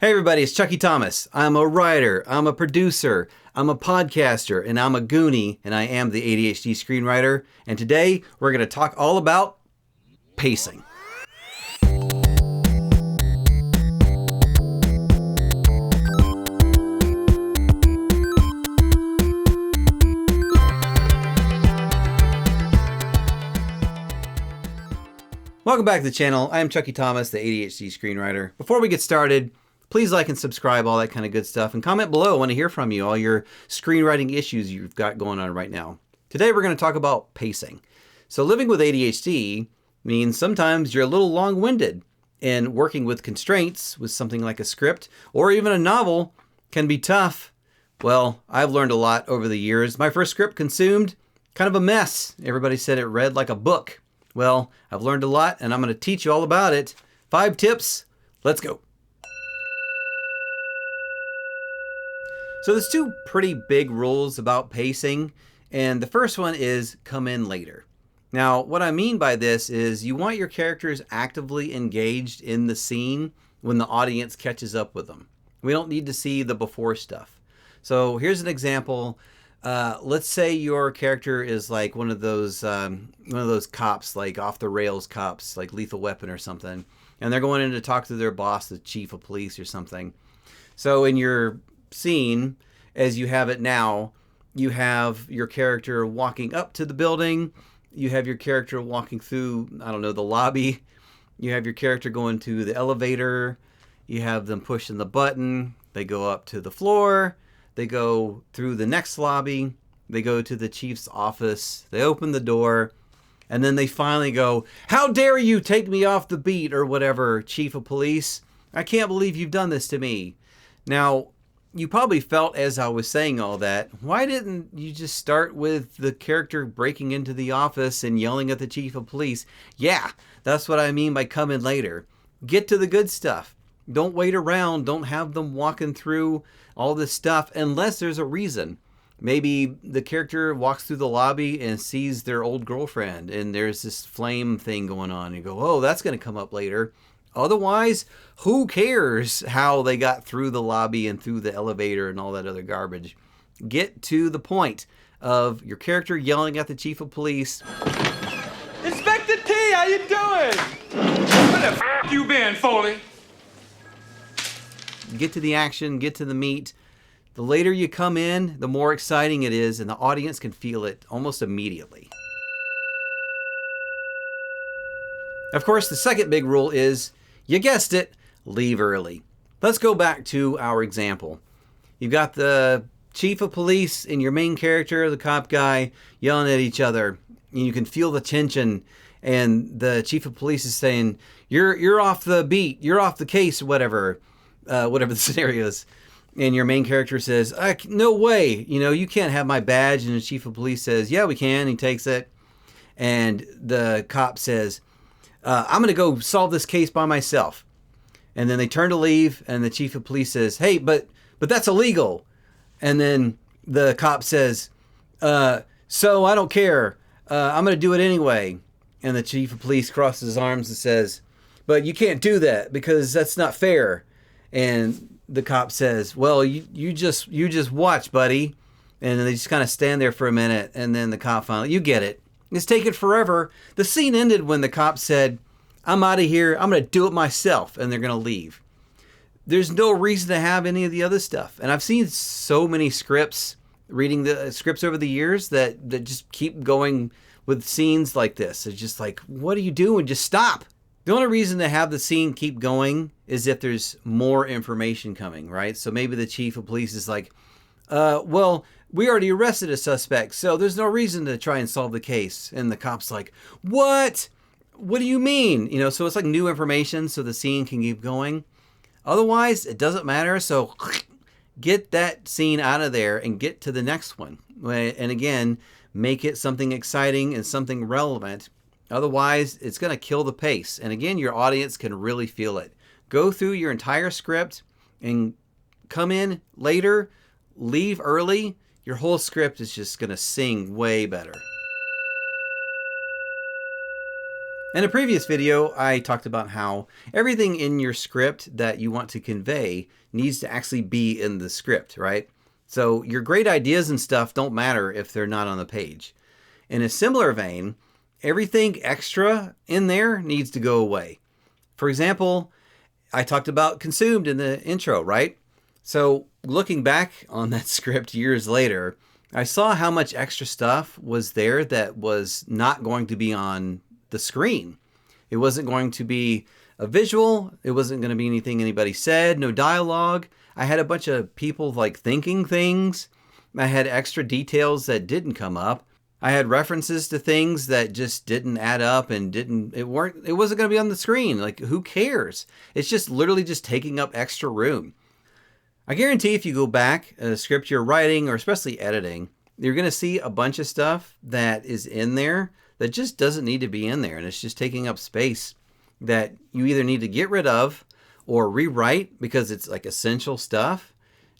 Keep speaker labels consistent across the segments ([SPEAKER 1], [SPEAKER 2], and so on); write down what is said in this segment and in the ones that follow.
[SPEAKER 1] Hey everybody, it's Chucky Thomas. I'm a writer, I'm a producer, I'm a podcaster, and I'm a Goonie, and I am the ADHD screenwriter. And today we're going to talk all about pacing. Welcome back to the channel. I am Chucky Thomas, the ADHD screenwriter. Before we get started, please like and subscribe, all that kind of good stuff, and comment below. I want to hear from you, all your screenwriting issues you've got going on right now. Today we're going to talk about pacing. So living with ADHD means sometimes you're a little long-winded, and working with constraints with something like a script or even a novel can be tough. Well, I've learned a lot over the years. My first script consumed, kind of a mess. Everybody said it read like a book. Well, I've learned a lot, and I'm going to teach you all about it. 5 tips. Let's go. So there's 2 pretty big rules about pacing, and the first one is come in later. Now, what I mean by this is you want your characters actively engaged in the scene when the audience catches up with them. We don't need to see the before stuff. So here's an example. Let's say your character is like one of those cops, like off the rails cops, like Lethal Weapon or something, and they're going in to talk to their boss, the chief of police or something. So in your scene, as you have it now, you have your character walking up to the building, you have your character walking through, I don't know, the lobby, you have your character going to the elevator, you have them pushing the button, they go up to the floor, they go through the next lobby, they go to the chief's office, they open the door, and then they finally go, "How dare you take me off the beat," or whatever, chief of police. "I can't believe you've done this to me." Now, you probably felt as I was saying all that, why didn't you just start with the character breaking into the office and yelling at the chief of police? Yeah, that's what I mean by come in later. Get to the good stuff. Don't wait around. Don't have them walking through all this stuff unless there's a reason. Maybe the character walks through the lobby and sees their old girlfriend and there's this flame thing going on. You go, oh, that's going to come up later. Otherwise, who cares how they got through the lobby and through the elevator and all that other garbage? Get to the point of your character yelling at the chief of police.
[SPEAKER 2] Inspector T, how you doing? Where the f*** you been, Foley?
[SPEAKER 1] Get to the action, get to the meat. The later you come in, the more exciting it is, and the audience can feel it almost immediately. Of course, the second big rule is, you guessed it, leave early. Let's go back to our example. You've got the chief of police and your main character, the cop guy, yelling at each other. And you can feel the tension, and the chief of police is saying, you're off the beat, you're off the case, whatever the scenario is. And your main character says, no way, you can't have my badge. And the chief of police says, yeah, we can. He takes it. And the cop says, I'm going to go solve this case by myself. And then they turn to leave, and the chief of police says, hey, but that's illegal. And then the cop says, so I don't care. I'm going to do it anyway. And the chief of police crosses his arms and says, but you can't do that because that's not fair. And the cop says, well, you just watch, buddy. And then they just kind of stand there for a minute, and then the cop finally, you get it. It's taken forever. The scene ended when the cop said, I'm out of here. I'm going to do it myself. And they're going to leave. There's no reason to have any of the other stuff. And I've seen so many scripts, reading the scripts over the years that just keep going with scenes like this. It's just like, what are you doing? Just stop. The only reason to have the scene keep going is if there's more information coming, right? So maybe the chief of police is like, well, we already arrested a suspect, so there's no reason to try and solve the case. And the cop's like, what? What do you mean? So it's like new information so the scene can keep going. Otherwise, it doesn't matter. So get that scene out of there and get to the next one. And again, make it something exciting and something relevant. Otherwise, it's going to kill the pace. And again, your audience can really feel it. Go through your entire script and come in later, leave early. Your whole script is just going to sing way better. In a previous video, I talked about how everything in your script that you want to convey needs to actually be in the script, right? So your great ideas and stuff don't matter if they're not on the page. In a similar vein, everything extra in there needs to go away. For example, I talked about consumed in the intro, right? So looking back on that script years later, I saw how much extra stuff was there that was not going to be on the screen. It wasn't going to be a visual. It wasn't going to be anything anybody said, no dialogue. I had a bunch of people like thinking things. I had extra details that didn't come up. I had references to things that just didn't add up and it wasn't going to be on the screen. Like, who cares? It's just literally just taking up extra room. I guarantee if you go back a script you're writing or especially editing, you're going to see a bunch of stuff that is in there that just doesn't need to be in there. And it's just taking up space that you either need to get rid of or rewrite because it's like essential stuff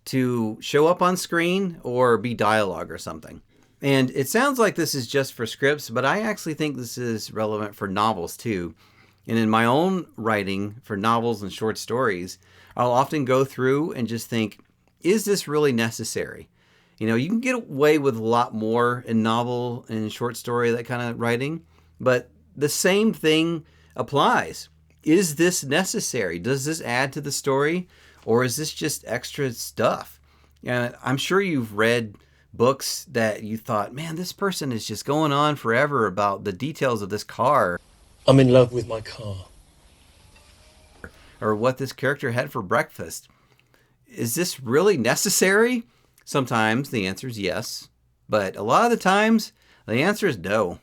[SPEAKER 1] to show up on screen or be dialogue or something. And it sounds like this is just for scripts, but I actually think this is relevant for novels too. And in my own writing for novels and short stories, I'll often go through and just think, is this really necessary? You know, you can get away with a lot more in novel and short story, that kind of writing, but the same thing applies. Is this necessary? Does this add to the story, or is this just extra stuff? And I'm sure you've read books that you thought, man, this person is just going on forever about the details of this car.
[SPEAKER 3] I'm in love with my car.
[SPEAKER 1] Or what this character had for breakfast. Is this really necessary? Sometimes the answer is yes, but a lot of the times the answer is no.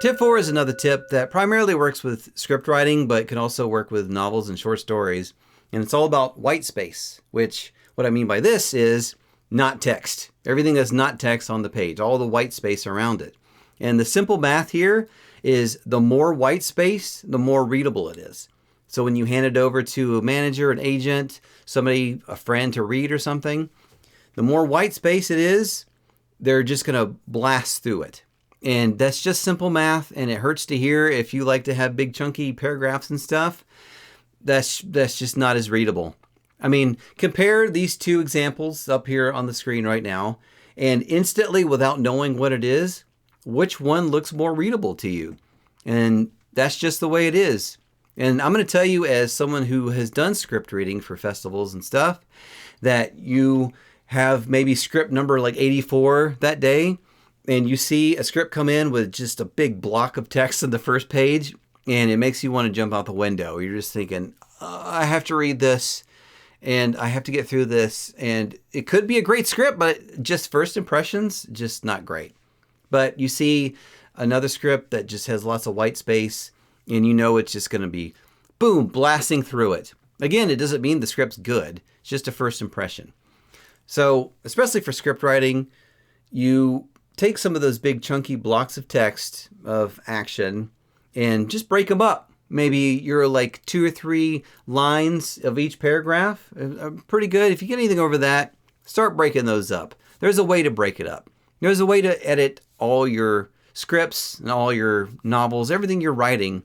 [SPEAKER 1] Tip 4 is another tip that primarily works with script writing, but can also work with novels and short stories. And it's all about white space, which what I mean by this is not text. Everything that's not text on the page, all the white space around it. And the simple math here is the more white space, the more readable it is. So when you hand it over to a manager, an agent, somebody, a friend to read or something, the more white space it is, they're just going to blast through it. And that's just simple math, and it hurts to hear if you like to have big chunky paragraphs and stuff. That's just not as readable. I mean, compare these two examples up here on the screen right now, and instantly, without knowing what it is, which one looks more readable to you? And that's just the way it is. And I'm going to tell you, as someone who has done script reading for festivals and stuff, that you have maybe script number like 84 that day, and you see a script come in with just a big block of text on the first page, and it makes you want to jump out the window. You're just thinking, I have to read this, and I have to get through this. And it could be a great script, but just first impressions, just not great. But you see another script that just has lots of white space, and you know it's just going to be, boom, blasting through it. Again, it doesn't mean the script's good. It's just a first impression. So, especially for script writing, you take some of those big chunky blocks of text, of action, and just break them up. Maybe you're like 2 or 3 lines of each paragraph. Pretty good. If you get anything over that, start breaking those up. There's a way to break it up. There's a way to edit all your scripts and all your novels, everything you're writing.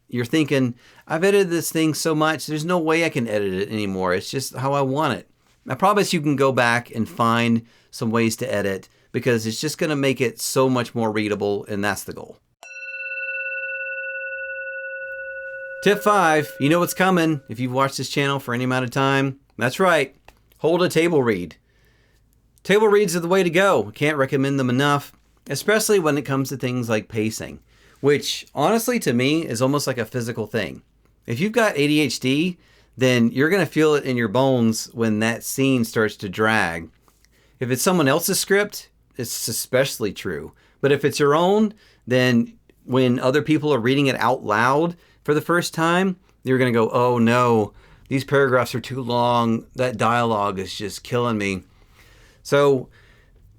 [SPEAKER 1] You're thinking, I've edited this thing so much, there's no way I can edit it anymore. It's just how I want it. I promise you can go back and find some ways to edit, because it's just going to make it so much more readable, and that's the goal. Tip 5, you know what's coming if you've watched this channel for any amount of time. That's right, hold a table read. Table reads are the way to go. Can't recommend them enough, especially when it comes to things like pacing, which honestly to me is almost like a physical thing. If you've got ADHD, then you're going to feel it in your bones when that scene starts to drag. If it's someone else's script, it's especially true. But if it's your own, then when other people are reading it out loud for the first time, you're going to go, oh no, these paragraphs are too long. That dialogue is just killing me. So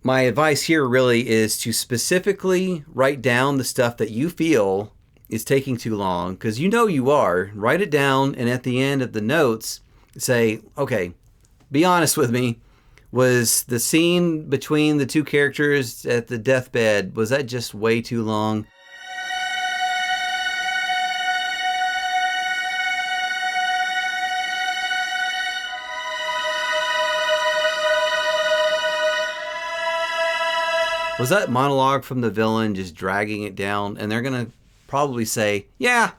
[SPEAKER 1] my advice here really is to specifically write down the stuff that you feel is taking too long, because you know you are. Write it down, and at the end of the notes, say, okay, be honest with me. Was the scene between the two characters at the deathbed, was that just way too long? Was that monologue from the villain just dragging it down? And they're going to probably say, yeah,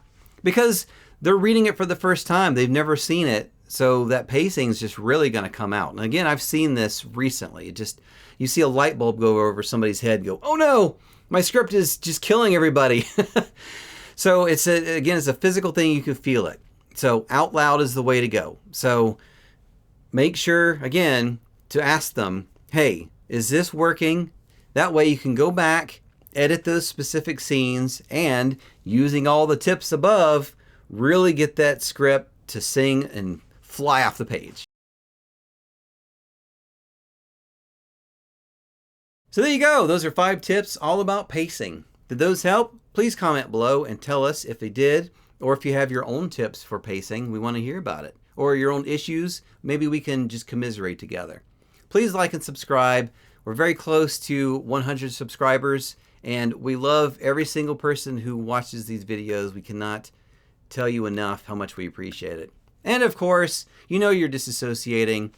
[SPEAKER 1] because they're reading it for the first time. They've never seen it. So that pacing is just really going to come out. And again, I've seen this recently. It just, you see a light bulb go over somebody's head and go, oh no, my script is just killing everybody. So it's it's a physical thing. You can feel it. So out loud is the way to go. So make sure, again, to ask them, hey, is this working? That way you can go back, edit those specific scenes, and using all the tips above, really get that script to sing and fly off the page. So there you go. Those are 5 tips all about pacing. Did those help? Please comment below and tell us if they did, or if you have your own tips for pacing. We want to hear about it. Or your own issues. Maybe we can just commiserate together. Please like and subscribe. We're very close to 100 subscribers, and we love every single person who watches these videos. We cannot tell you enough how much we appreciate it. And of course, you know you're disassociating.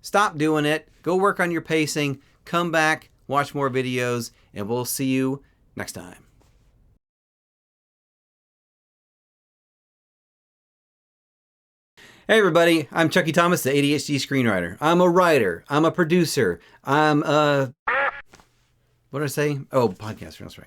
[SPEAKER 1] Stop doing it. Go work on your pacing. Come back, watch more videos, and we'll see you next time. Hey everybody, I'm Chucky Thomas, the ADHD screenwriter. I'm a writer, I'm a producer, I'm a... What did I say? Oh, podcaster, that's right.